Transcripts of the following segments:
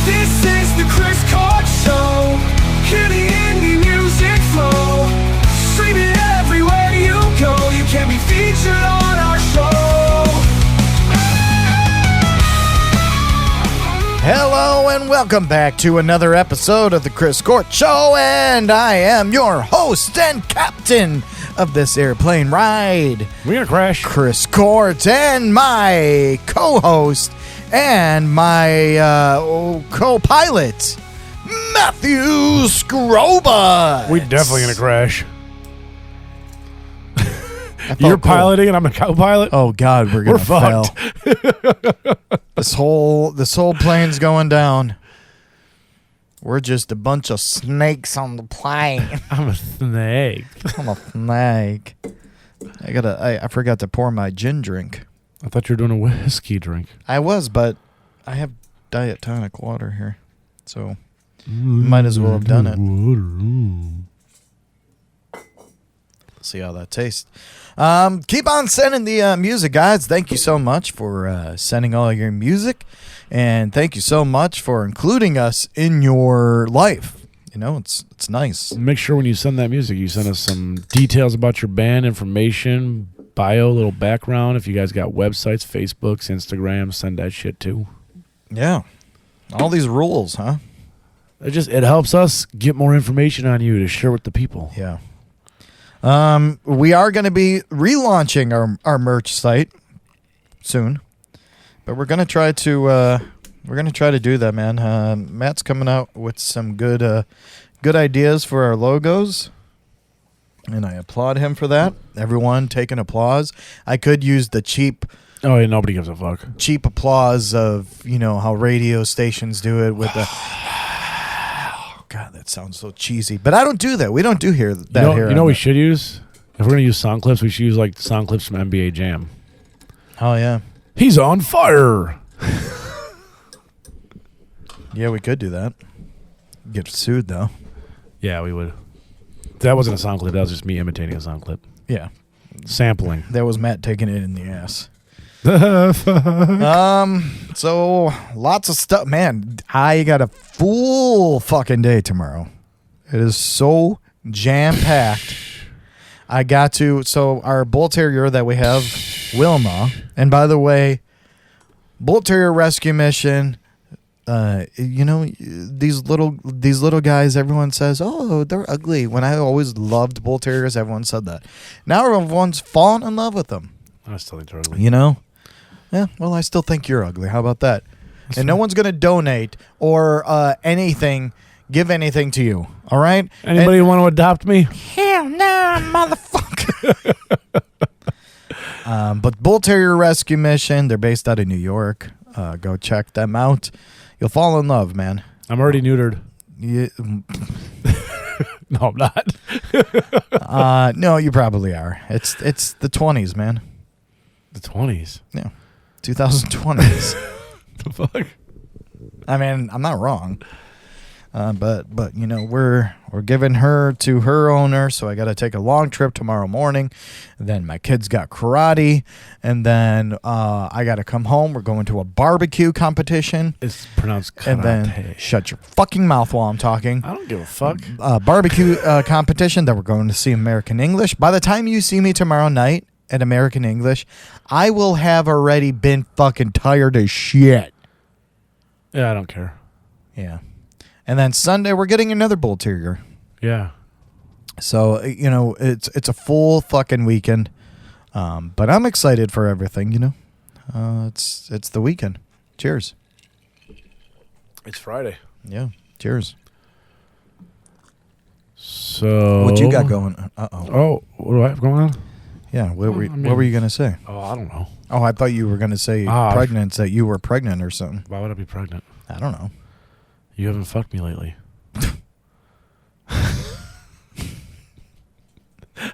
This is the Chris Court Show. Hear the indie music flow. Stream it everywhere you go. You can be featured on our show. Hello and welcome back to another episode of the Chris Court Show, and I am your host and captain of this airplane ride. We're gonna crash. Chris Court, and my co-host and my co-pilot, Matthew Scroba. We're definitely gonna crash. cool. You're piloting and I'm a co-pilot. Oh God, we're gonna fail. fucked. This whole plane's going down. We're just a bunch of snakes on the plane. I'm a snake. I'm a snake. I forgot to pour my gin drink. I thought you were doing a whiskey drink. I was, but I have diet tonic water here, so might as well have done it. See how that tastes. Keep on sending the music, guys. Thank you so much for sending all your music, and thank you so much for including us in your life. You know, it's nice. Make sure when you send that music, you send us some details about your band, information, bio, little background. If you guys got websites, Facebooks, Instagram, send that shit too. Yeah, all these rules, huh? It helps us get more information on you to share with the people. Yeah. We are going to be relaunching our merch site soon, but we're going to try to do that, man. Matt's coming out with some good ideas for our logos, and I applaud him for that. Everyone take an applause. I could use the cheap Oh, yeah, nobody gives a fuck. applause of, you know, how radio stations do it with the God, that sounds so cheesy. But I don't do that. We don't do here that here. You know what we should use? If we're going to use sound clips, we should use like sound clips from NBA Jam. Oh, yeah. He's on fire. Yeah, we could do that. Get sued, though. Yeah, we would. That wasn't a sound clip. That was just me imitating a sound clip. Yeah. Sampling. That was Matt taking it in the ass. So lots of stuff, man. I got a full fucking day tomorrow. It is so jam-packed. So our bull terrier that we have, Wilma, and by the way, bull terrier rescue mission, you know, these little guys, everyone says, oh, they're ugly. When I always loved bull terriers, everyone said that. Now everyone's fallen in love with them. I still think they're ugly. You know? Yeah, well, I still think you're ugly. How about that? And no one's going to donate or give anything to you. All right? Anybody want to adopt me? Hell no, motherfucker. But Bull Terrier Rescue Mission, they're based out of New York. Go check them out. You'll fall in love, man. I'm already neutered. Yeah. No, I'm not. No, you probably are. It's the 20s, man. The 20s? Yeah. 2020s. The fuck? I mean, I'm not wrong. But you know, we're giving her to her owner, so I got to take a long trip tomorrow morning. Then my kids got karate, and then I got to come home. We're going to a barbecue competition. It's pronounced karate. And then shut your fucking mouth while I'm talking. I don't give a fuck. Barbecue competition. Then we're going to see American English. By the time you see me tomorrow night at American English, I will have already been fucking tired as shit. Yeah, I don't care. Yeah. And then Sunday, we're getting another bull terrier. Yeah. So, you know, it's a full fucking weekend. But I'm excited for everything, you know. It's the weekend. Cheers. It's Friday. Yeah. Cheers. So What you got going? Uh-oh. Oh, what do I have going on? Yeah, what were you going to say? Oh, I don't know. Oh, I thought you were going to say pregnant, that you were pregnant or something. Why would I be pregnant? I don't know. You haven't fucked me lately.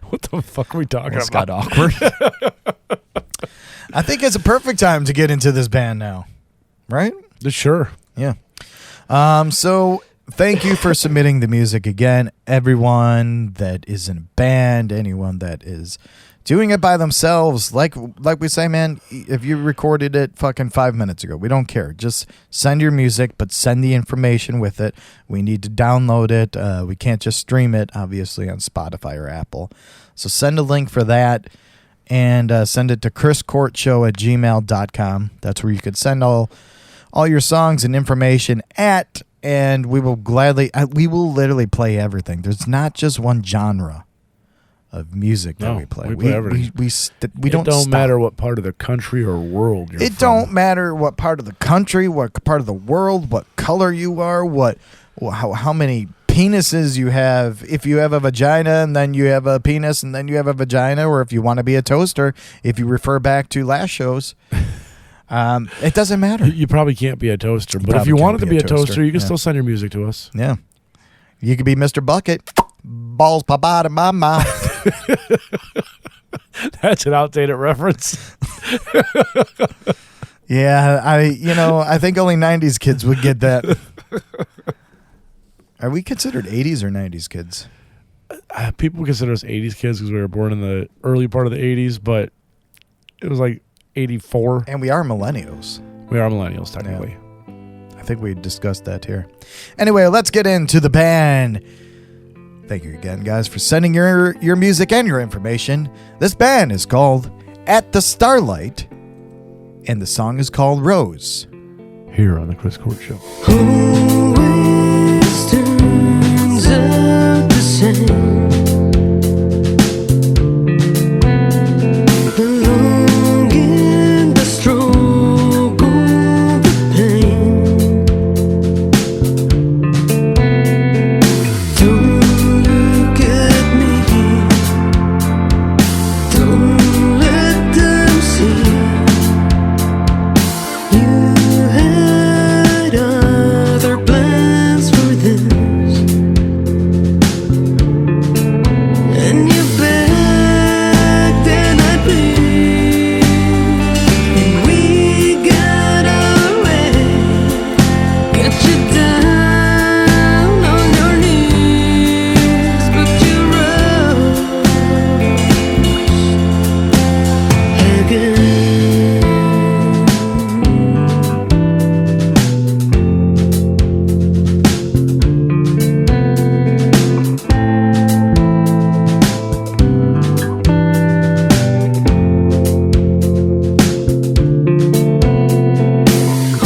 What the fuck are we talking This about? got awkward. I think it's a perfect time to get into this band now. Right? Sure. Yeah. So thank you for submitting the music again. Everyone that is in a band, anyone that is doing it by themselves, like we say, man, if you recorded it fucking 5 minutes ago, we don't care. Just send your music, but send the information with it. We need to download it. We can't just stream it, obviously, on Spotify or Apple. So send a link for that, and send it to chriscourtshow@gmail.com. That's where you could send all your songs and information at, and we will literally play everything. There's not just one genre of music that we play. We play everything. We don't stop. matter what part of the country or world you're from. It don't matter what part of the country, what part of the world, what color you are, how many penises you have. If you have a vagina and then you have a penis and then you have a vagina, or if you want to be a toaster, if you refer back to last shows, it doesn't matter. You probably can't be a toaster, but if you wanted to be a toaster, you can still send your music to us. Yeah. You could be Mr. Bucket. Balls pop out of my mouth. That's an outdated reference. Yeah, I think only 90s kids would get that. Are we considered 80s or 90s kids? People consider us 80s kids because we were born in the early part of the 80s, but it was like 84. And we are millennials. We are millennials, technically. Yeah. I think we discussed that here. Anyway, let's get into the band. Thank you again, guys, for sending your music and your information. This band is called At the Starlight, and the song is called Rose. Here on the Chris Court Show. Always turns out the same. The longing, the struggle, the pain. Don't look at me. Don't let them see. You had other plans for this, and you begged and I plead, and we got away. Got you down on your knees, but you rose again.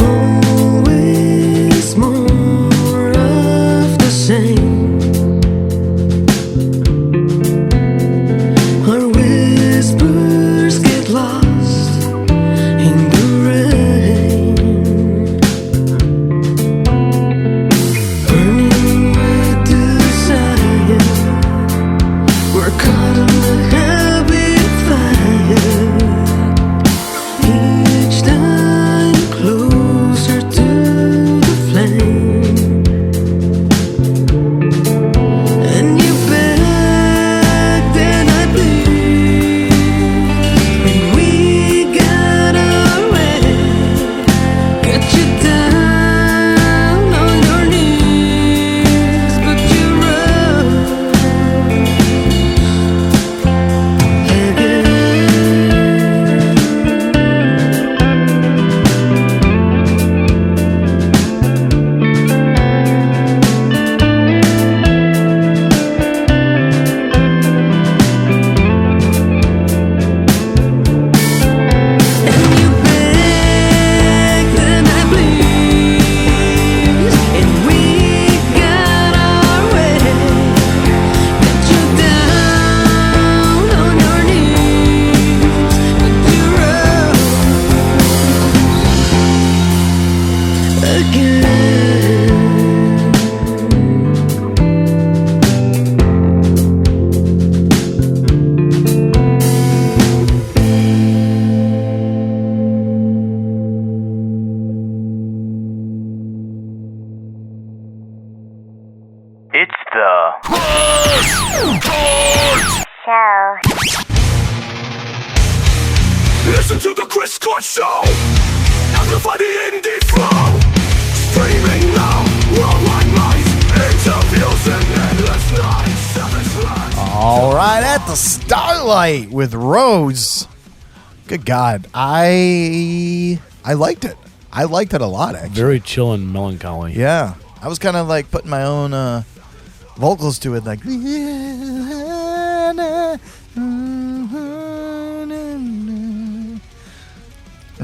Always more of the same. Our whispers get lost in the rain, burning with desire. We're caught in the habit fire. Each time closer to the flame, and you begged and I plead, and we got away. Got you down on your knees, but you rose again. And you begged and I plead, and we got our way. Got you down on your knees, but you rose again. It's the Show. Listen to the Chris Court Show. Amplify the indie flow. Streaming now, worldwide minds. Interviews and endless nights. Savage lives. All right, at the Starlight with Rose. Good God, I liked it. I liked it a lot, actually. Very chill and melancholy. Yeah, I was kind of like putting my own vocals to it, like. I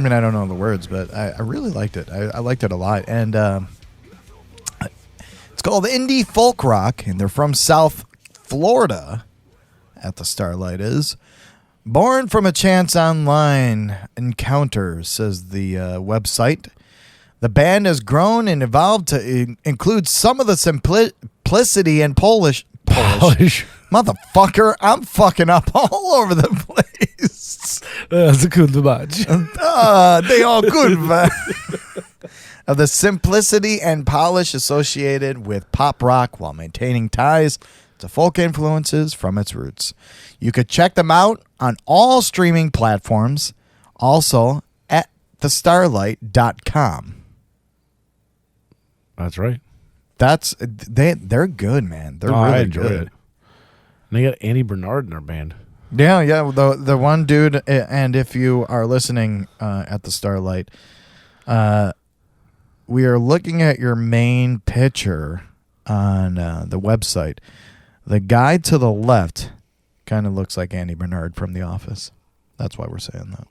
mean, I don't know the words, but I really liked it. I liked it a lot, and it's called indie folk rock, and they're from South Florida. At the Starlight is born from a chance online encounter, says the website. The band has grown and evolved to include some of the simplicity and Polish. Motherfucker, I'm fucking up all over the place. That's a good match. They all good, man. Of the simplicity and polish associated with pop rock while maintaining ties to folk influences from its roots. You could check them out on all streaming platforms, also at thestarlight.com. That's right. They're good, man. They're really I enjoy good. it. And they got Andy Bernard in their band. Yeah. The one dude, and if you are listening at the Starlight, we are looking at your main picture on the website. The guy to the left kind of looks like Andy Bernard from The Office. That's why we're saying that.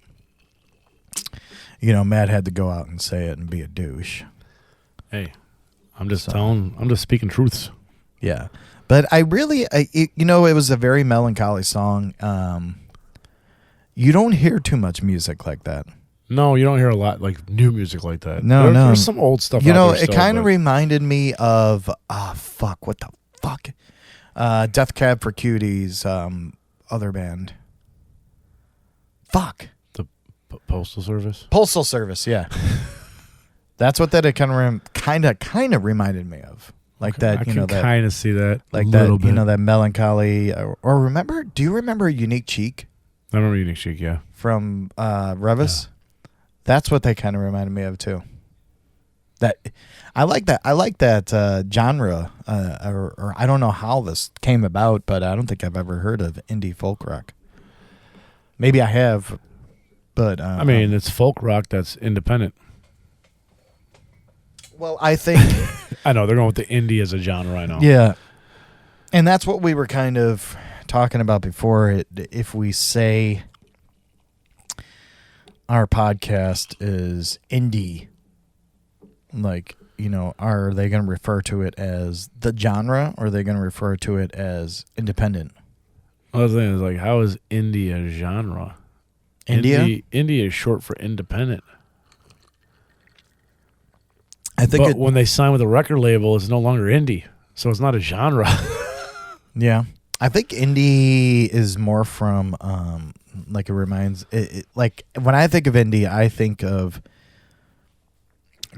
You know, Matt had to go out and say it and be a douche. Hey, I'm just speaking truths. Yeah. But it was a very melancholy song. You don't hear too much music like that. No, you don't hear a lot like new music like that. No. There's some old stuff. It kind of reminded me of what the fuck? Death Cab for Cuties, other band. Fuck. The Postal Service. Postal Service, yeah. That's what that kind of reminded me of. Like that, I can kind of see that. Like a that, little bit. that melancholy. Or remember? Do you remember Unique Cheek I remember Unique Chic, yeah. from Revis? Yeah. That's what they kind of reminded me of too. That I like that. I like that genre. Or I don't know how this came about, but I don't think I've ever heard of indie folk rock. Maybe I have, but I mean, it's folk rock that's independent. Well, I think I know they're going with the indie as a genre. I know. Yeah, and that's what we were kind of talking about before. If we say our podcast is indie, like, are they going to refer to it as the genre, or are they going to refer to it as independent? Well, the thing is, like, how is indie a genre? Indie is short for independent. I think but when they sign with a record label, it's no longer indie, so it's not a genre. Yeah, I think indie is more from like it reminds like when I think of indie, I think of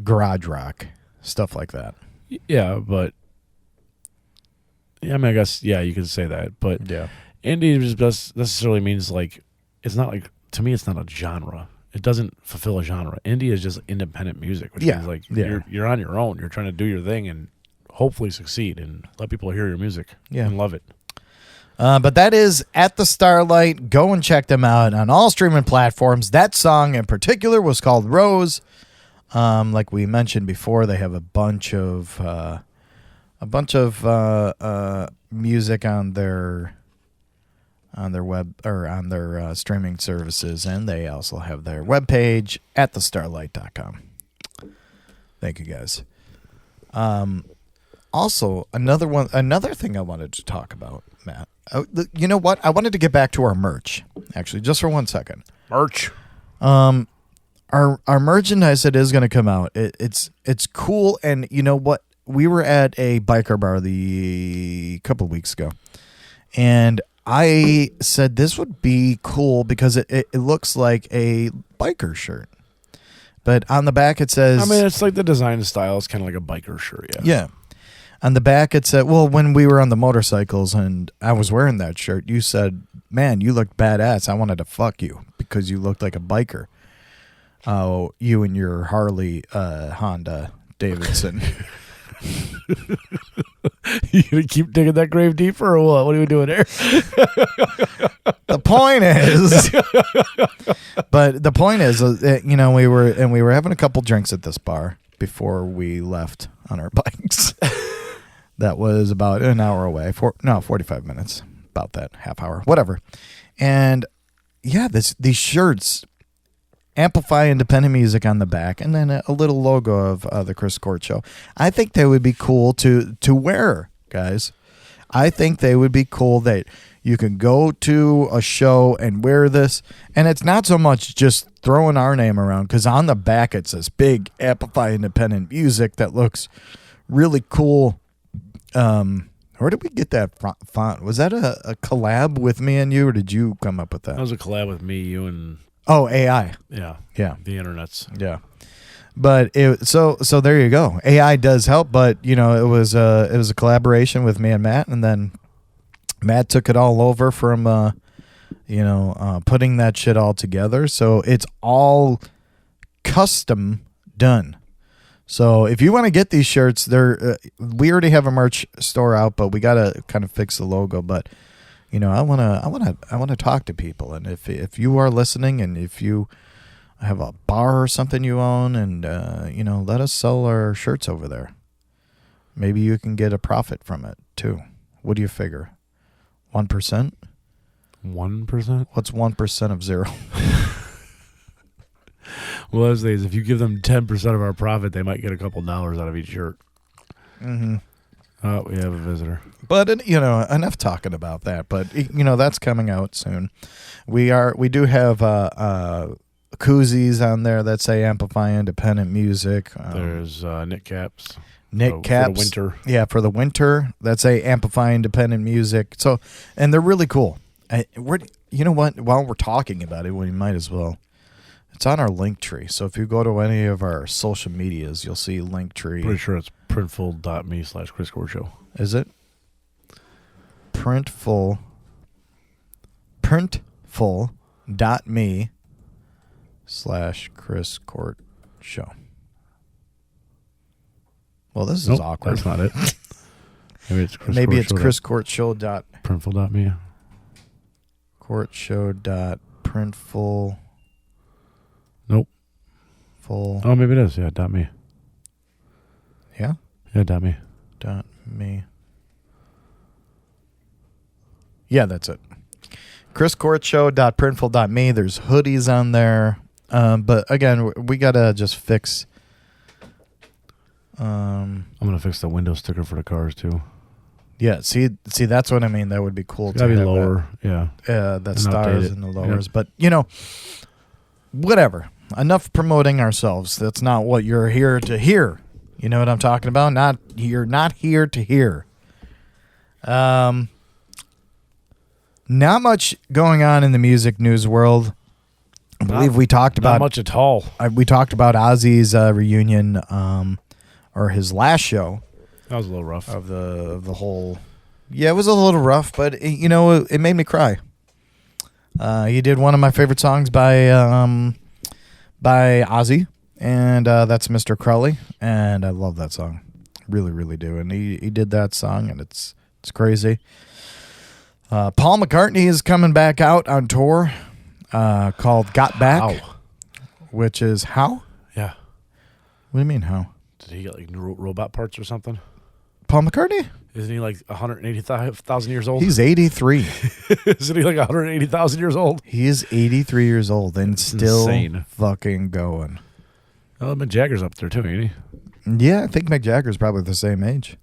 garage rock, stuff like that. Yeah, but I mean, I guess you could say that, but Yeah, indie just necessarily means like it's not like, to me, it's not a genre. It doesn't fulfill a genre. Indie is just independent music, which means like you're on your own. You're trying to do your thing and hopefully succeed and let people hear your music and love it. But that is at the Starlight. Go and check them out on all streaming platforms. That song in particular was called Rose. Like we mentioned before, they have a bunch of music on their web or on their streaming services, and they also have their webpage at thestarlight.com. Thank you, guys. Also, another thing I wanted to talk about, Matt. You know what? I wanted to get back to our merch, actually, just for 1 second. Merch. Our merchandise that is going to come out. It's cool, and you know what? We were at a biker bar a couple of weeks ago, and I said this would be cool because it looks like a biker shirt. But on the back it says... I mean, it's like the design style is kind of like a biker shirt, yeah. Yeah. On the back it said... Well, when we were on the motorcycles and I was wearing that shirt, you said, man, you looked badass. I wanted to fuck you because you looked like a biker. Oh, you and your Harley Honda Davidson. You gonna keep digging that grave deeper, or what? What are we doing here? The point is, but the point is, you know, we were having a couple drinks at this bar before we left on our bikes. That was about an hour away. 45 minutes, about that half hour, whatever. And yeah, these shirts amplify independent music on the back, and then a little logo of the Chris Court Show. I think they would be cool to wear, guys. I think they would be cool that you can go to a show and wear this, and it's not so much just throwing our name around, because on the back it says big amplify independent music that looks really cool. Where did we get that font? Was that a collab with me and you, or did you come up with that? That was a collab with me, you, and AI. Yeah, the internet's. Yeah, but so there you go. AI does help, but you know it was a collaboration with me and Matt, and then Matt took it all over from putting that shit all together. So it's all custom done. So if you want to get these shirts, we already have a merch store out, but we gotta kind of fix the logo. But you know, I wanna talk to people, and if you are listening, and if you have a bar or something you own, and let us sell our shirts over there. Maybe you can get a profit from it too. What do you figure? 1%? 1%? What's 1% of zero? Well, those days, if you give them 10% of our profit, they might get a couple dollars out of each shirt. Mm-hmm. Oh, we have a visitor. But enough talking about that. But that's coming out soon. We do have koozies on there that say amplify independent music. There's knit caps. Caps for the winter. Yeah, for the winter. That say amplify independent music. So, and they're really cool. You know what? While we're talking about it, we might as well. It's on our link tree. So if you go to any of our social medias, you'll see link tree. Pretty sure it's printful.me/Chris Court Show. Is it? printful.me/Chris Court Show. Well, this is awkward. That's not it. Maybe it's Chris Court Show. Printful.me. Courtshow.printful. Nope. Full. Oh, maybe it is. Yeah, .me. Yeah? Yeah, .me. .me. Yeah, that's it. ChrisCourtShow.printful.me. There's hoodies on there. But again, we got to just fix. I'm going to fix the window sticker for the cars too. Yeah, see, that's what I mean. That would be cool. It's got to be lower. Yeah. That stars and the lowers. Yep. But, whatever. Enough promoting ourselves. That's not what you're here to hear. You know what I'm talking about? You're not here to hear. Not much going on in the music news world. I believe we talked about not much at all. We talked about Ozzy's reunion, or his last show. That was a little rough. Of the whole. Yeah, it was a little rough, but it made me cry. He did one of my favorite songs by Ozzy, and that's Mr. Crowley, and I love that song, really, really do. And he did that song, and it's crazy. Paul McCartney is coming back out on tour, called "Got Back," which is how? Yeah. What do you mean how? Did he get like robot parts or something? Paul McCartney? Isn't he like 180,000 years old? He's 83. Isn't he like 180,000 years old? He is 83 years old and still insane. Fucking going. Oh, Mick Jagger's up there too, ain't he? Yeah, I think Mick Jagger's probably the same age.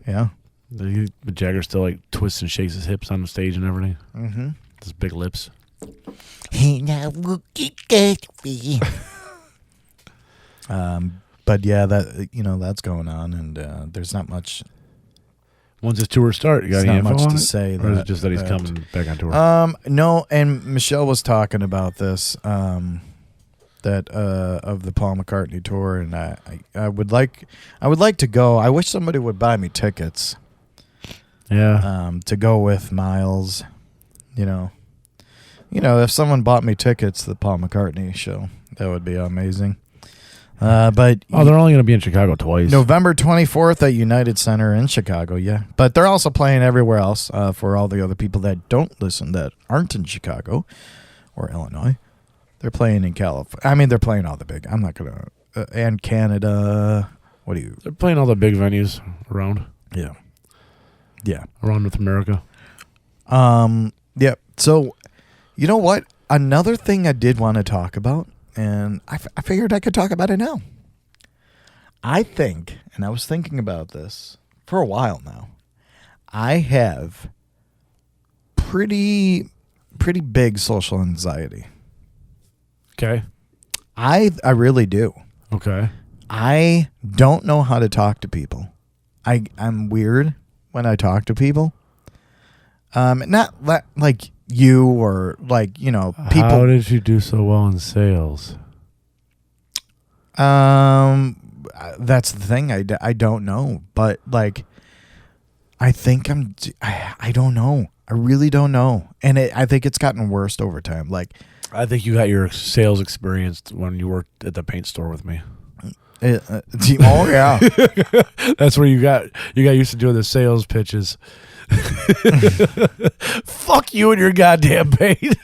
Yeah. Mick Jagger still like twists and shakes his hips on the stage and everything. Mm-hmm. His big lips. But yeah, that's going on, and there's not much. When's his tour start? You got any info much on to it? say. Or is it just that he's coming back on tour? No, and Michelle was talking about this, that of the Paul McCartney tour, and I would like to go. I wish somebody would buy me tickets. Yeah. To go with Miles, if someone bought me tickets to the Paul McCartney show, that would be amazing. But they're only going to be in Chicago twice. November 24th at United Center in Chicago, yeah. But they're also playing everywhere else for all the other people that don't listen, that aren't in Chicago or Illinois. They're playing in California. I mean, they're playing all the big. I'm not going to. And Canada. What do you? They're playing all the big venues around. Yeah. Yeah. Around North America. Yeah. So, you know what? Another thing I did want to talk about, and I figured I could talk about it now. I think, and I was thinking about this for a while now, I have pretty big social anxiety. Okay. I really do. Okay. I don't know how to talk to people. I'm weird when I talk to people. Not like you or like, you know, people. How did you do so well in sales? That's the thing. I don't know, but like, I think I don't know. I really don't know. And I think it's gotten worse over time. Like, I think you got your sales experience when you worked at the paint store with me. Oh yeah. That's where you got used to doing the sales pitches. Fuck you and your goddamn paint.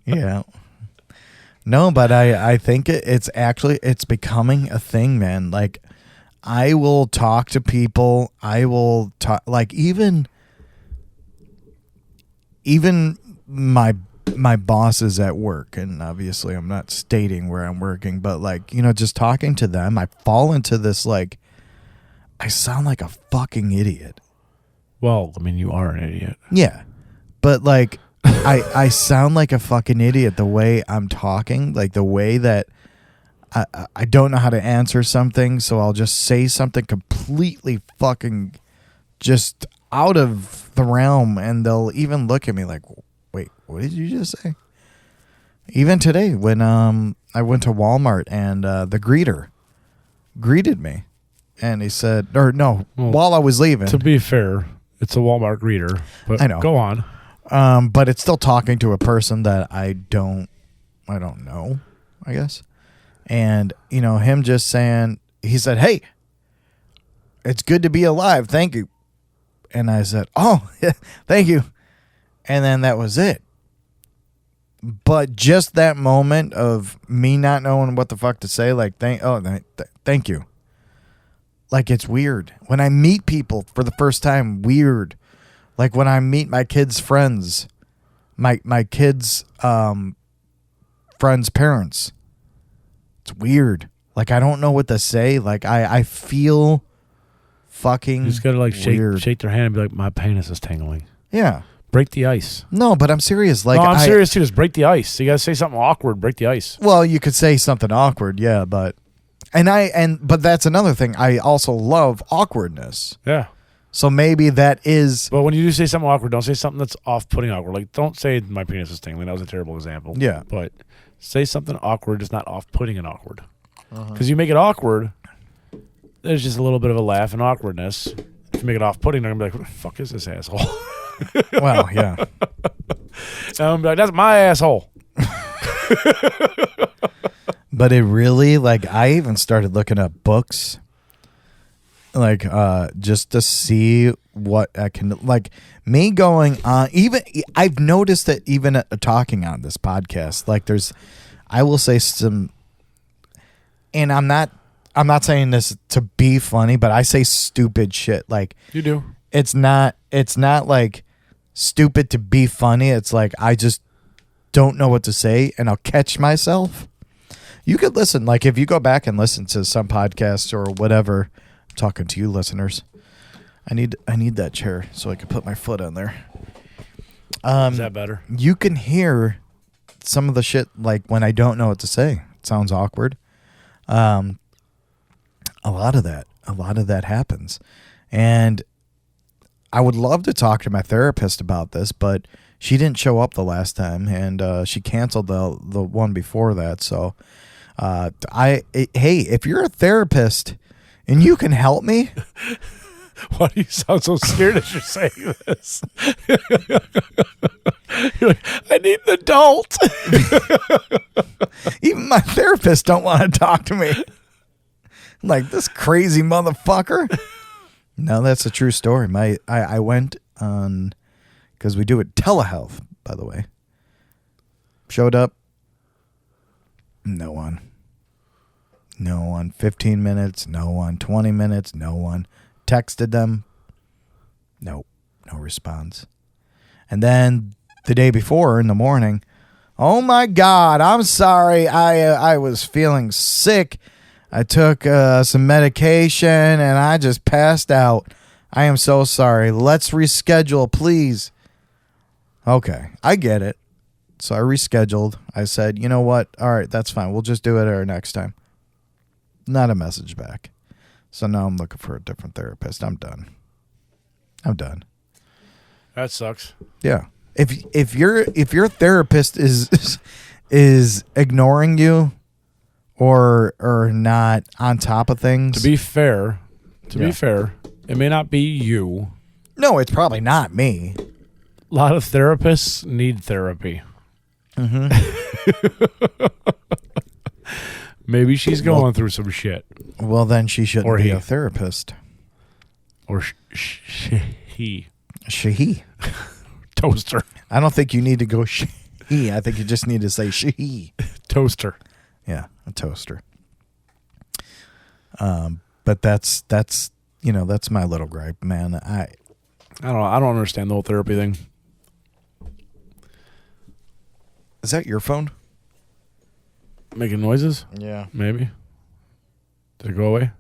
Yeah. No, but I think it's becoming a thing, man. Like, I will talk to people. I will talk, like, even my bosses at work, and obviously I'm not stating where I'm working, but like, you know, just talking to them, I fall into this, like, I sound like a fucking idiot. Well, I mean, you are an idiot. Yeah. But like, I sound like a fucking idiot the way I'm talking, like the way that I don't know how to answer something, so I'll just say something completely fucking just out of the realm, and they'll even look at me like, wait, what did you just say? Even today when I went to Walmart and the greeter greeted me, and he said, or no, while I was leaving. To be fair, it's a Walmart greeter, but I know. Go on. But it's still talking to a person that I don't know, I guess. And, you know, him just saying, he said, "Hey, it's good to be alive. Thank you." And I said, "Oh, thank you." And then that was it. But just that moment of me not knowing what the fuck to say, like, thank you. Like, it's weird. When I meet people for the first time, weird. Like, when I meet my kids' friends, my kids' friends' parents, it's weird. Like, I don't know what to say. Like, I feel fucking You just gotta like weird. shake their hand and be like, "My penis is tingling." Yeah. Break the ice. No, but I'm serious. Like, No, I'm serious too. Just break the ice. You gotta say something awkward. Break the ice. Well, you could say something awkward, yeah, but but that's another thing. I also love awkwardness. Yeah. So maybe that is. But when you do say something awkward, don't say something that's off-putting awkward. Like, don't say "my penis is tingling." That was a terrible example. Yeah. But say something awkward, just not off-putting and awkward. Because you make it awkward, there's just a little bit of a laugh and awkwardness. If you make it off-putting, they're going to be like, "What the fuck is this asshole?" Well, yeah. And I'm like, "That's my asshole." But it really, like, I even started looking up books, like, just to see what I can, like, me going on, even, I've noticed that even talking on this podcast, like, I will say some, and I'm not saying this to be funny, but I say stupid shit. Like, You do. it's not like stupid to be funny. It's like, I just don't know what to say, and I'll catch myself. You could listen, like, if you go back and listen to some podcasts or whatever. I'm talking to you, listeners. I need that chair so I can put my foot on there. Is that better? You can hear some of the shit, like, when I don't know what to say. It sounds awkward. A lot of that happens. And I would love to talk to my therapist about this, but she didn't show up the last time, and she canceled the one before that. So, hey, if you're a therapist and you can help me, Why do you sound so scared as you're saying this? You're like, I need an adult. Even my therapist don't want to talk to me. I'm like, this crazy motherfucker. No, that's a true story. I went on, because we do it telehealth, by the way. Showed up. No one. 15 minutes. No one. 20 minutes. No one. Texted them. Nope. No response. And then the day before in the morning, oh my God, I'm sorry. I was feeling sick. I took some medication and I just passed out. I am so sorry. Let's reschedule, please. Okay, I get it. So I rescheduled. I said, you know what? All right, that's fine. We'll just do it our next time. Not a message back. So now I'm looking for a different therapist. I'm done. That sucks. Yeah. If your therapist is ignoring you or not on top of things. To be fair, it may not be you. No, it's probably not me. A lot of therapists need therapy. Mm-hmm. Maybe she's going through some shit. Well, then she shouldn't Or be he. a therapist. Or he. She. Toaster. I don't think you need to go she. I think you just need to say she. Toaster. Yeah, a toaster. But that's that's my little gripe, man. I don't understand the whole therapy thing. Is that your phone? Making noises? Yeah. Maybe. Did it go away?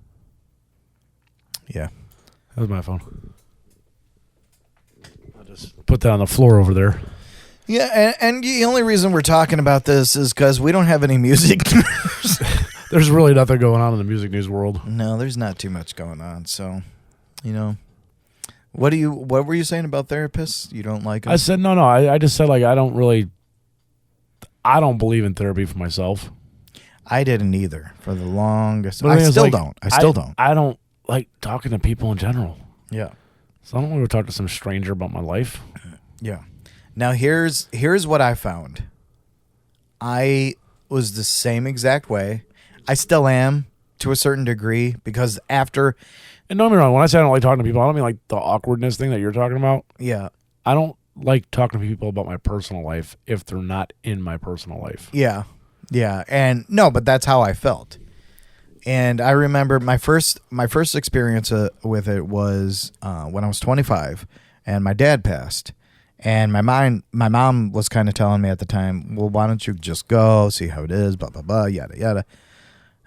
Yeah. That was my phone. I'll just put that on the floor over there. Yeah, and the only reason we're talking about this is because we don't have any music. There's really nothing going on in the music news world. No, there's not too much going on. So, what were you saying about therapists? You don't like them? I said no. I just said I don't believe in therapy for myself. I didn't either for the longest. But I still don't. don't. I don't like talking to people in general. Yeah. So I don't want to talk to some stranger about my life. Yeah. Now here's what I found. I was the same exact way. I still am to a certain degree because after. And don't get me wrong, when I say I don't like talking to people, I don't mean like the awkwardness thing that you're talking about. Yeah. I don't like talking to people about my personal life if they're not in my personal life. Yeah. Yeah. And no, but that's how I felt. And I remember my first experience with it was when I was 25 and my dad passed. And my mom was kind of telling me at the time, well, why don't you just go, see how it is, blah, blah, blah, yada, yada.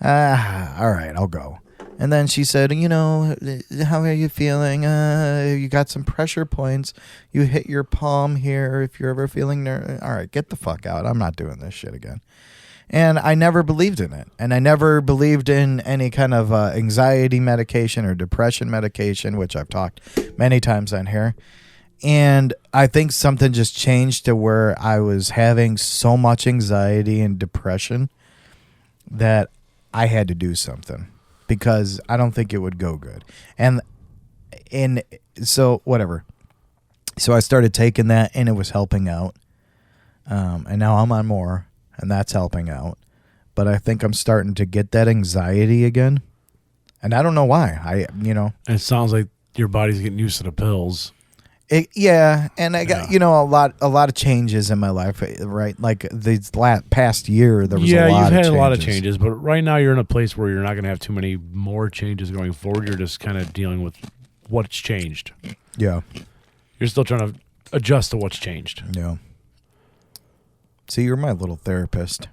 All right, I'll go. And then she said, how are you feeling? You got some pressure points. You hit your palm here if you're ever feeling nervous. All right, get the fuck out. I'm not doing this shit again. And I never believed in it. And I never believed in any kind of anxiety medication or depression medication, which I've talked many times on here. And I think something just changed to where I was having so much anxiety and depression that I had to do something because I don't think it would go good. And so whatever. So I started taking that and it was helping out. And now I'm on more and that's helping out. But I think I'm starting to get that anxiety again. And I don't know why. And it sounds like your body's getting used to the pills. And I got a lot of changes in my life, right? Like this past year, there was a lot of changes. Yeah, you've had a lot of changes, but right now you're in a place where you're not going to have too many more changes going forward. You're just kind of dealing with what's changed. Yeah, you're still trying to adjust to what's changed. Yeah. See, you're my little therapist.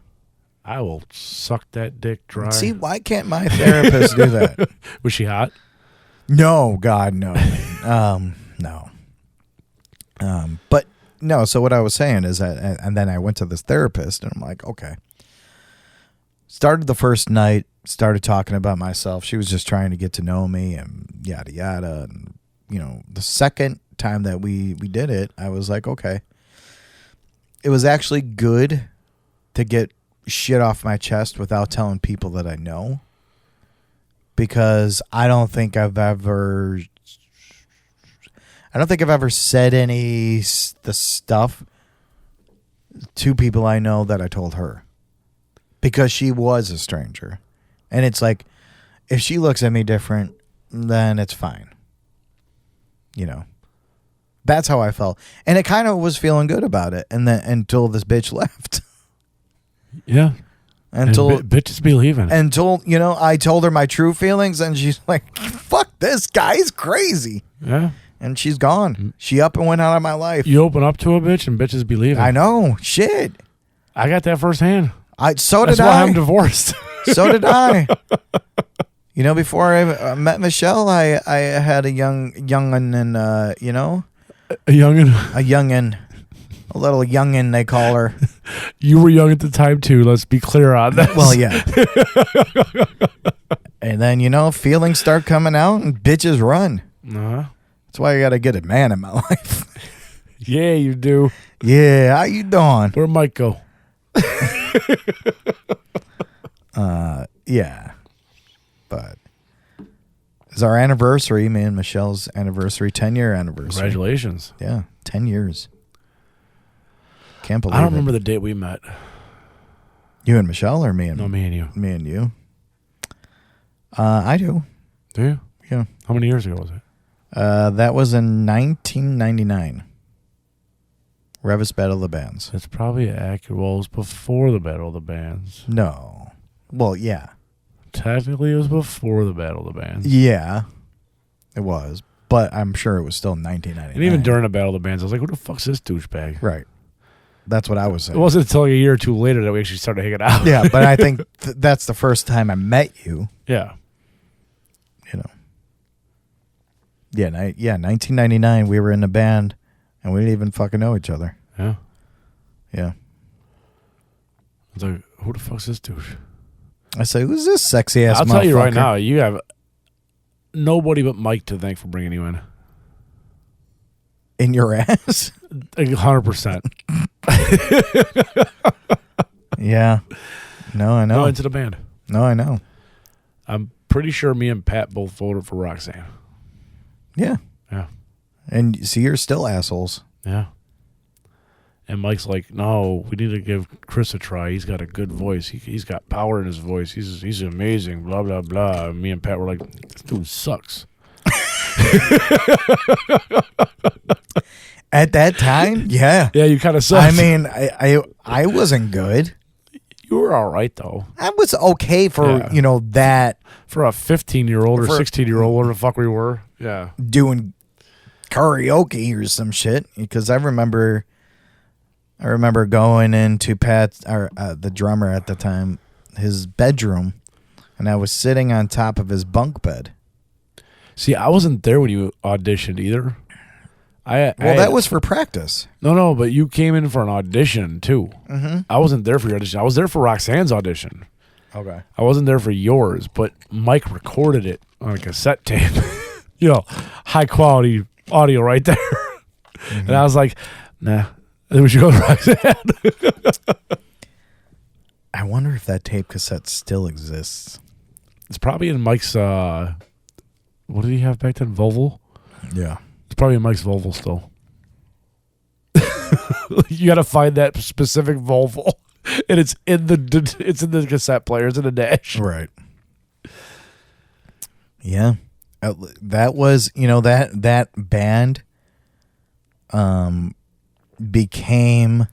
I will suck that dick dry. See, why can't my therapist do that? Was she hot? No, God, no. No. But no, so what I was saying is that, and then I went to this therapist and I'm like, okay. Started the first night, started talking about myself. She was just trying to get to know me and yada, yada. And, the second time that we did it, I was like, okay. It was actually good to get shit off my chest without telling people that I know. Because I don't think I've ever I don't think I've ever said the stuff to people I know that I told her, because she was a stranger, and it's like, if she looks at me different, then it's fine. That's how I felt, and it kind of was feeling good about it, and then until this bitch left. Yeah. Until bitches be leaving. Until I told her my true feelings, and she's like, "Fuck this guy, he's crazy." Yeah. And she's gone. She up and went out of my life. You open up to a bitch and bitches be leaving. I know. Shit. I got that firsthand. That's why I'm divorced. So did I. Before I met Michelle, I had a youngin, and a youngin. A youngin. A little youngin, they call her. You were young at the time, too. Let's be clear on that. Well, yeah. And then, feelings start coming out and bitches run. Uh-huh. That's why I got to get a man in my life. Yeah, you do. Yeah, how you doing? Where'd Mike go? Yeah. But it's our anniversary, me and Michelle's anniversary, 10-year anniversary. Congratulations. Yeah, 10 years. Can't believe it. I don't remember the date we met. You and Michelle, or me and No, me and you. Me and you. I do. Do you? Yeah. How many years ago was it? That was in 1999. Revis Battle of the Bands. It's probably accurate. Well, it was before the Battle of the Bands. No. Well, yeah. Technically, it was before the Battle of the Bands. Yeah, it was. But I'm sure it was still 1999. And even during the Battle of the Bands, I was like, who the fuck's this douchebag? Right. That's what I was saying. It wasn't until a year or two later that we actually started hanging out. Yeah, but I think that's the first time I met you. Yeah. Yeah, 1999, we were in a band, and we didn't even fucking know each other. Yeah. Yeah. I was like, who the fuck's this douche? I say, who's this sexy ass motherfucker? I'll tell you right now, you have nobody but Mike to thank for bringing you in. In your ass? 100%. Yeah. No, I know. No, into the band. No, I know. I'm pretty sure me and Pat both voted for Roxanne. Yeah. Yeah. And see, you're still assholes. Yeah. And Mike's like, no, we need to give Chris a try. He's got a good voice. He's got power in his voice. He's amazing, blah, blah, blah. And me and Pat were like, this dude sucks. At that time, yeah. Yeah, you kind of sucked. I mean, I wasn't good. You were all right, though. I was okay for, that. For a 15-year-old or 16-year-old, whatever the fuck we were. Yeah. Doing karaoke or some shit. Because I remember going into Pat's, or the drummer at the time, his bedroom, and I was sitting on top of his bunk bed. See, I wasn't there when you auditioned either. That was for practice. No, but you came in for an audition, too. Mm-hmm. I wasn't there for your audition. I was there for Roxanne's audition. Okay. I wasn't there for yours, but Mike recorded it on a cassette tape. High quality audio right there. Mm-hmm. And I was like, nah, I think we should go to Roxanne. I wonder if that tape cassette still exists. It's probably in Mike's, what did he have back then? Volvo? Yeah. It's probably in Mike's Volvo still. You got to find that specific Volvo. And it's in the cassette player. It's in the dash. Right. Yeah. That was, that band became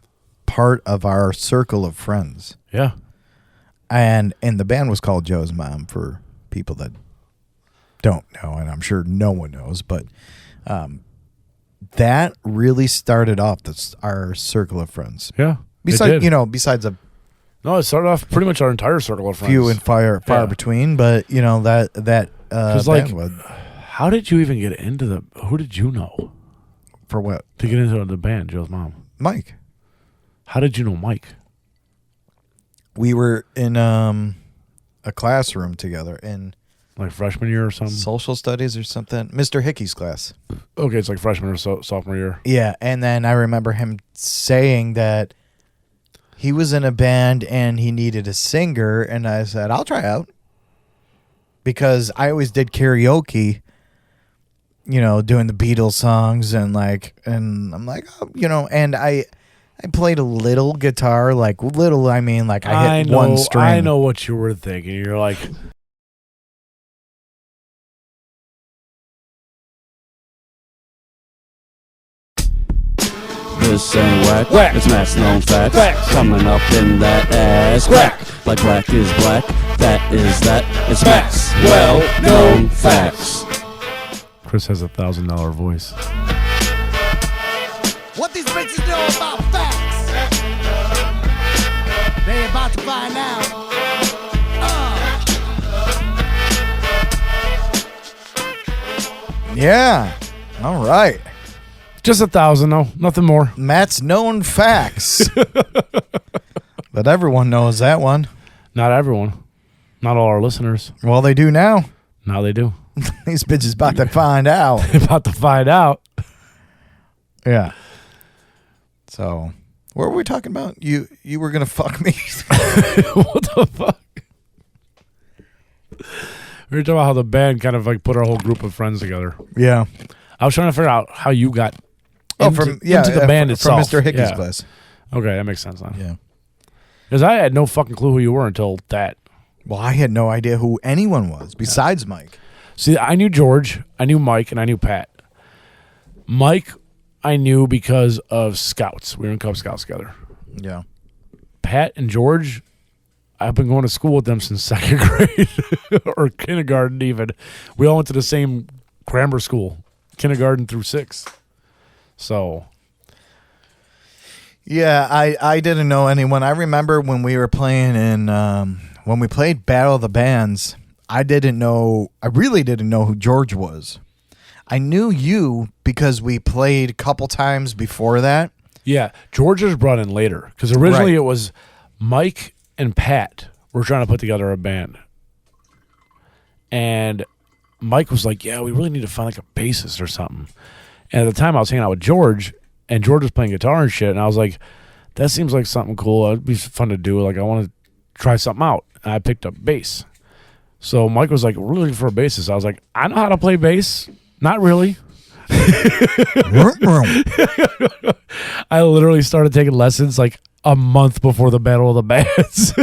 part of our circle of friends. Yeah. And the band was called Joe's Mom, for people that don't know, and I'm sure no one knows, but that really started off our circle of friends. Yeah. Besides, besides a No, it started off pretty much our entire circle of friends. few and far between, but that band was, how did you even get into who did you know for what? to get into the band, Joe's Mom? Mike. How did you know Mike? We were in a classroom together in Like freshman year or something? social studies or something. Mr. Hickey's class. Okay, it's like freshman or sophomore year. Yeah, and then I remember him saying that he was in a band and he needed a singer, and I said, I'll try out. Because I always did karaoke doing the Beatles songs and I'm like, oh, and I played a little guitar, like little. I mean, like I hit one string. I know what you were thinking. You're like. This ain't whack. It's Matt's known facts. Coming up in that ass crack. Like black is black, that is that. It's Matt's well-known facts. Chris has $1,000 voice. What these bitches know about facts? They about to find out. Yeah. All right. Just 1,000, though. Nothing more. Matt's known facts. But everyone knows that one. Not everyone. Not all our listeners. Well, they do now. Now they do. These bitches about to find out. About to find out. Yeah. So, what were we talking about? You were gonna fuck me. What the fuck? We were talking about how the band kind of like put our whole group of friends together. Yeah. I was trying to figure out how you got into the band itself. From Mr. Hickey's class. Okay, that makes sense now. Yeah. Because I had no fucking clue who you were until that. Well, I had no idea who anyone was besides Mike. See, I knew George, I knew Mike, and I knew Pat. Mike, I knew because of Scouts. We were in Cub Scouts together. Yeah. Pat and George, I've been going to school with them since second grade or kindergarten even. We all went to the same grammar school, kindergarten through 6. So... Yeah, I didn't know anyone. I remember when we were playing when we played Battle of the Bands, I really didn't know who George was. I knew you because we played a couple times before that. Yeah, George was brought in later because originally it was Mike and Pat were trying to put together a band. And Mike was like, yeah, we really need to find like a bassist or something. And at the time I was hanging out with George, and George was playing guitar and shit, and I was like, that seems like something cool. It'd be fun to do. Like, I want to try something out. And I picked up bass. So Mike was like, we're looking for a bassist. I was like, I know how to play bass. Not really. I literally started taking lessons like a month before the Battle of the Bands.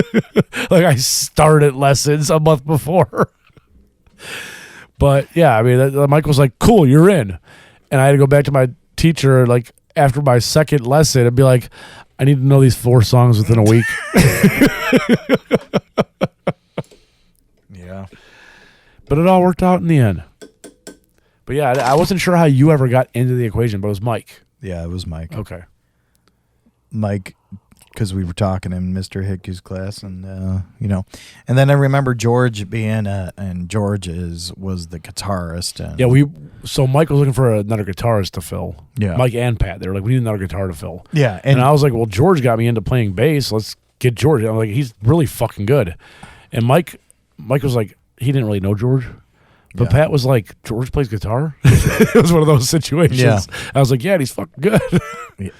Like, I started lessons a month before. But, yeah, I mean, Mike was like, cool, you're in. And I had to go back to my teacher, like, after my second lesson and be like, I need to know these 4 songs within a week. Yeah. But it all worked out in the end. But yeah, I wasn't sure how you ever got into the equation, but it was Mike. Yeah, it was Mike. Okay. Mike, because we were talking in Mr. Hickey's class, and and then I remember George being and George was the guitarist. And Yeah, so Mike was looking for another guitarist to fill. Yeah. Mike and Pat, they were like, we need another guitar to fill. Yeah, and I was like, well, George got me into playing bass. Let's get George. I'm like, he's really fucking good. And Mike was like, he didn't really know George. But Yeah. Pat was like, George plays guitar? It was one of those situations. Yeah. I was like, yeah, he's fucking good.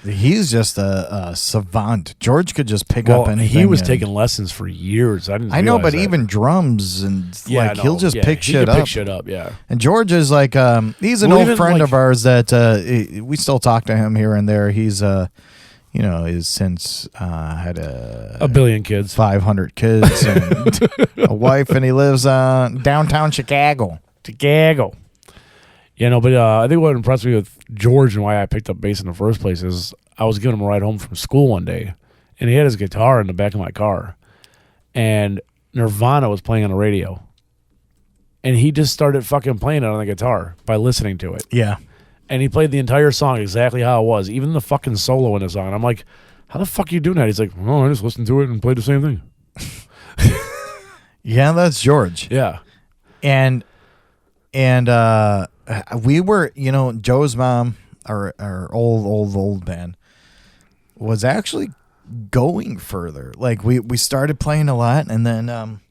He's just a savant. George could just pick up anything. He was taking lessons for years. I didn't. I know, but realize that. even drums and he'll just pick he shit can up. Pick shit up, yeah. And George is like, he's an old friend of ours that we still talk to him here and there. He's is since had a billion kids, 500 kids, and a wife, and he lives downtown Chicago. Yeah, no, but I think what impressed me with George and why I picked up bass in the first place is I was giving him a ride home from school one day, and he had his guitar in the back of my car, and Nirvana was playing on the radio, and he just started fucking playing it on the guitar by listening to it. Yeah. And he played the entire song exactly how it was, even the fucking solo in the song. And I'm like, how the fuck are you doing that? He's like, oh, I just listened to it and played the same thing. Yeah, that's George. Yeah. And we were, Joe's mom, our old band, was actually going further. Like, we started playing a lot, and then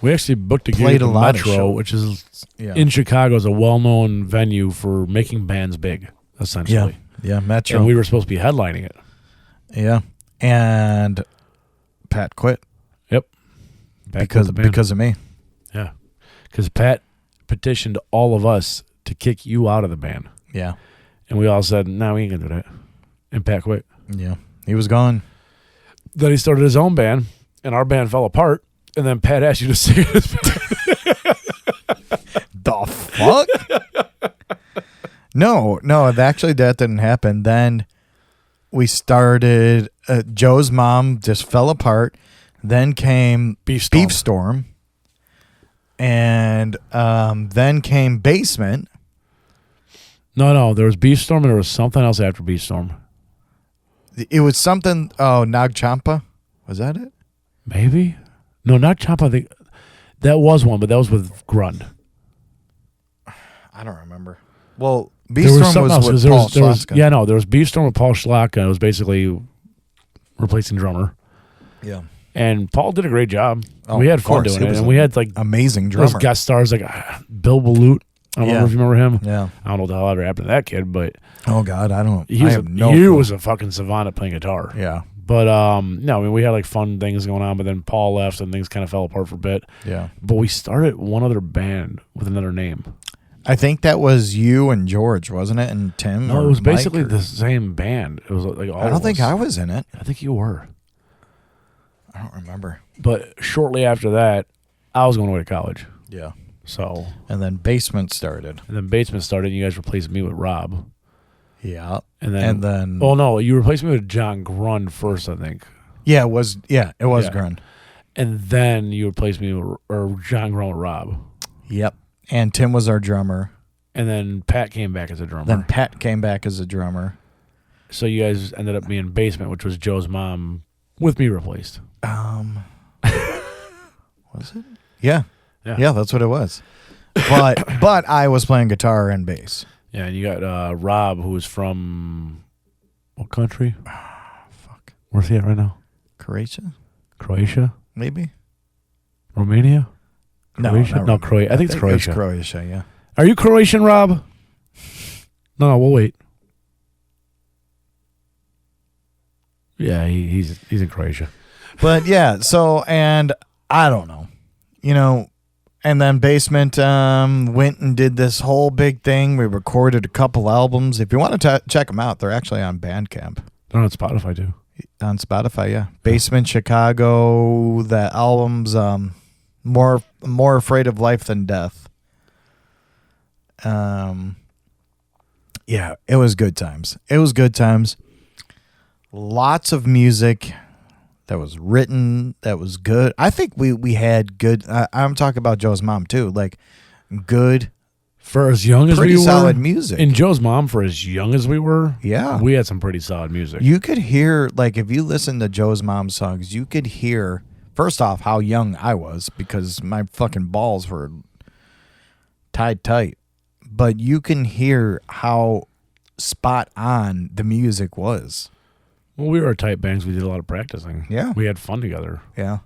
we actually booked a gig played at a the lot of Metro, shows. which is Yeah. in Chicago, is a well-known venue for making bands big, essentially. Yeah, Metro. And we were supposed to be headlining it. Yeah, and Pat quit. Yep. Because of me. Yeah. Because Pat petitioned all of us to kick you out of the band. Yeah. And we all said, no, we ain't going to do that. And Pat quit. Yeah. He was gone. Then he started his own band, and our band fell apart. And then Pat asked you to sing in his band. The fuck? No, actually that didn't happen. Then we started, Joe's mom just fell apart. Then came Beef Storm. Beef Storm. And then came Basement. No, there was Beef Storm and there was something else after Beef Storm. It was something, Nag Champa. Was that it? Maybe? No, not Champa. I think that was one, but that was with Grund. I don't remember. Well, Beef Storm was with Paul Schlotska. There was Beef Storm with Paul Schlotska. It was basically replacing drummer. Yeah. And Paul did a great job. Oh, we had of fun course. doing it. And we had like amazing those drummer. guest stars like Bill Balut. I don't know if you remember him. Yeah. I don't know what the hell ever happened to that kid, but Oh God, I don't. he I was, have no. he clue. was a fucking savant at playing guitar. Yeah. But no, I mean we had like fun things going on, but then Paul left and things kind of fell apart for a bit. Yeah. But we started one other band with another name. I think that was you and George, wasn't it? And Tim. No, or it was Mike basically or- the same band. It was like all I don't of think us. I was in it. I think you were. I don't remember. But shortly after that, I was going away to college. Yeah. So, And then Basement started. and then Basement started, and you guys replaced me with Rob. Yeah. And then, And then. oh no, you replaced me with John Grund first, I think. Yeah, it was. Yeah, it was Yeah. Grund. And then you replaced me with, or John Grund with Rob. Yep. And Tim was our drummer. And then Pat came back as a drummer. Then Pat came back as a drummer. So you guys ended up being Basement, which was Joe's mom with me replaced. Was it? Yeah. Yeah. Yeah, that's what it was. But I was playing guitar and bass. Yeah, and you got Rob, who is from what country? Fuck. Where's he at right now? Croatia, Croatia? maybe? Romania? Croatia? not No, Romania. Croatia. I think it's Croatia. It's Croatia, yeah. Are you Croatian, Rob? No, we'll wait. Yeah, he's in Croatia. But yeah, so, and I don't know, and then Basement went and did this whole big thing. We recorded a couple albums. If you want to check them out, they're actually on Bandcamp. They're on Spotify too. On Spotify, yeah. Basement Chicago, the album's More Afraid of Life Than Death. Yeah, it was good times. Lots of music that was written, that was good. I think we had good. I'm talking about Joe's mom too. Like good, For as young as pretty we were, solid music. and Joe's mom, for as young as we were, Yeah. we had some pretty solid music. You could hear, like, if you listen to Joe's mom songs, you could hear, first off, how young I was because my fucking balls were tied tight. But you can hear how spot on the music was. Well, we were a tight bands. We did a lot of practicing. Yeah. We had fun together. Yeah.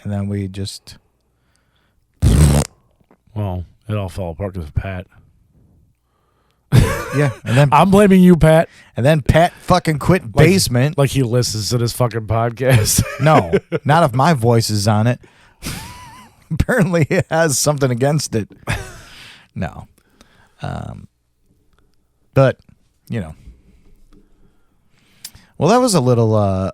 And then we just. Well, it all fell apart because of Pat. Yeah. And I'm blaming you, Pat. then Pat fucking quit Basement. Like he listens to this fucking podcast. No, not if my voice is on it. Apparently it has something against it. No. But, well, that was a little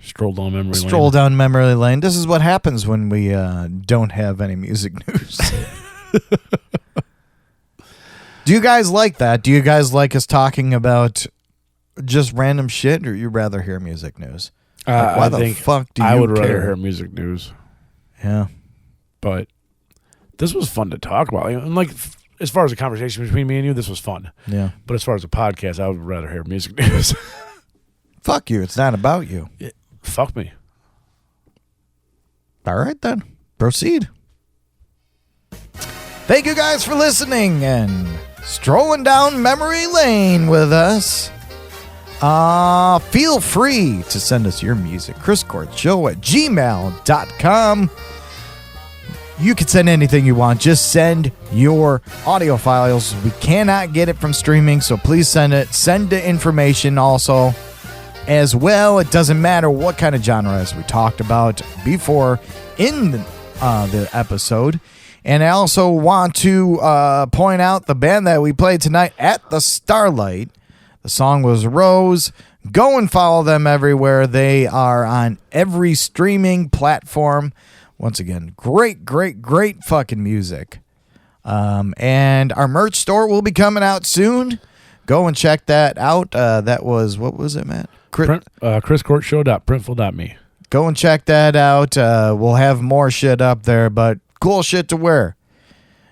Stroll down memory lane. stroll down memory lane. This is what happens when we don't have any music news. Do you guys like that? Do you guys like us talking about just random shit, or you rather hear music news? Like, why I the think fuck do you I would rather care? hear music news. Yeah. But this was fun to talk about. And like, as far as the conversation between me and you, this was fun. Yeah. But as far as a podcast, I would rather hear music news. Fuck you. It's not about you. Fuck me. All right, then. Proceed. Thank you guys for listening and strolling down memory lane with us. Feel free to send us your music. chriscordshow@gmail.com. You can send anything you want. Just send your audio files. We cannot get it from streaming, so please send it. Send the information also as well. It doesn't matter what kind of genre, as we talked about before in the episode. And I also want to point out the band that we played tonight at the Starlight. The song was Rose. Go and follow them everywhere. They are on every streaming platform. Once again, great fucking music. And our merch store will be coming out soon. Go and check that out. That was, what was it, Matt? ChrisCourtShow.printful.me. Go and check that out. We'll have more shit up there, but cool shit to wear.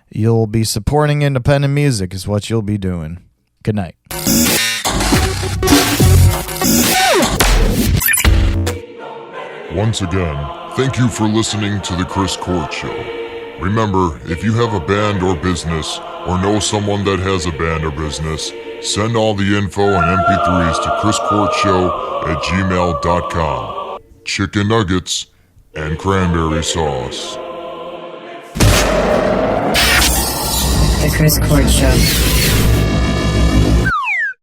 You'll be supporting independent music is what you'll be doing. Good night. Once again, thank you for listening to The Chris Court Show. Remember, if you have a band or business, or know someone that has a band or business, send all the info and MP3s to chriscourtshow@gmail.com. Chicken nuggets and cranberry sauce. The Chris Court Show.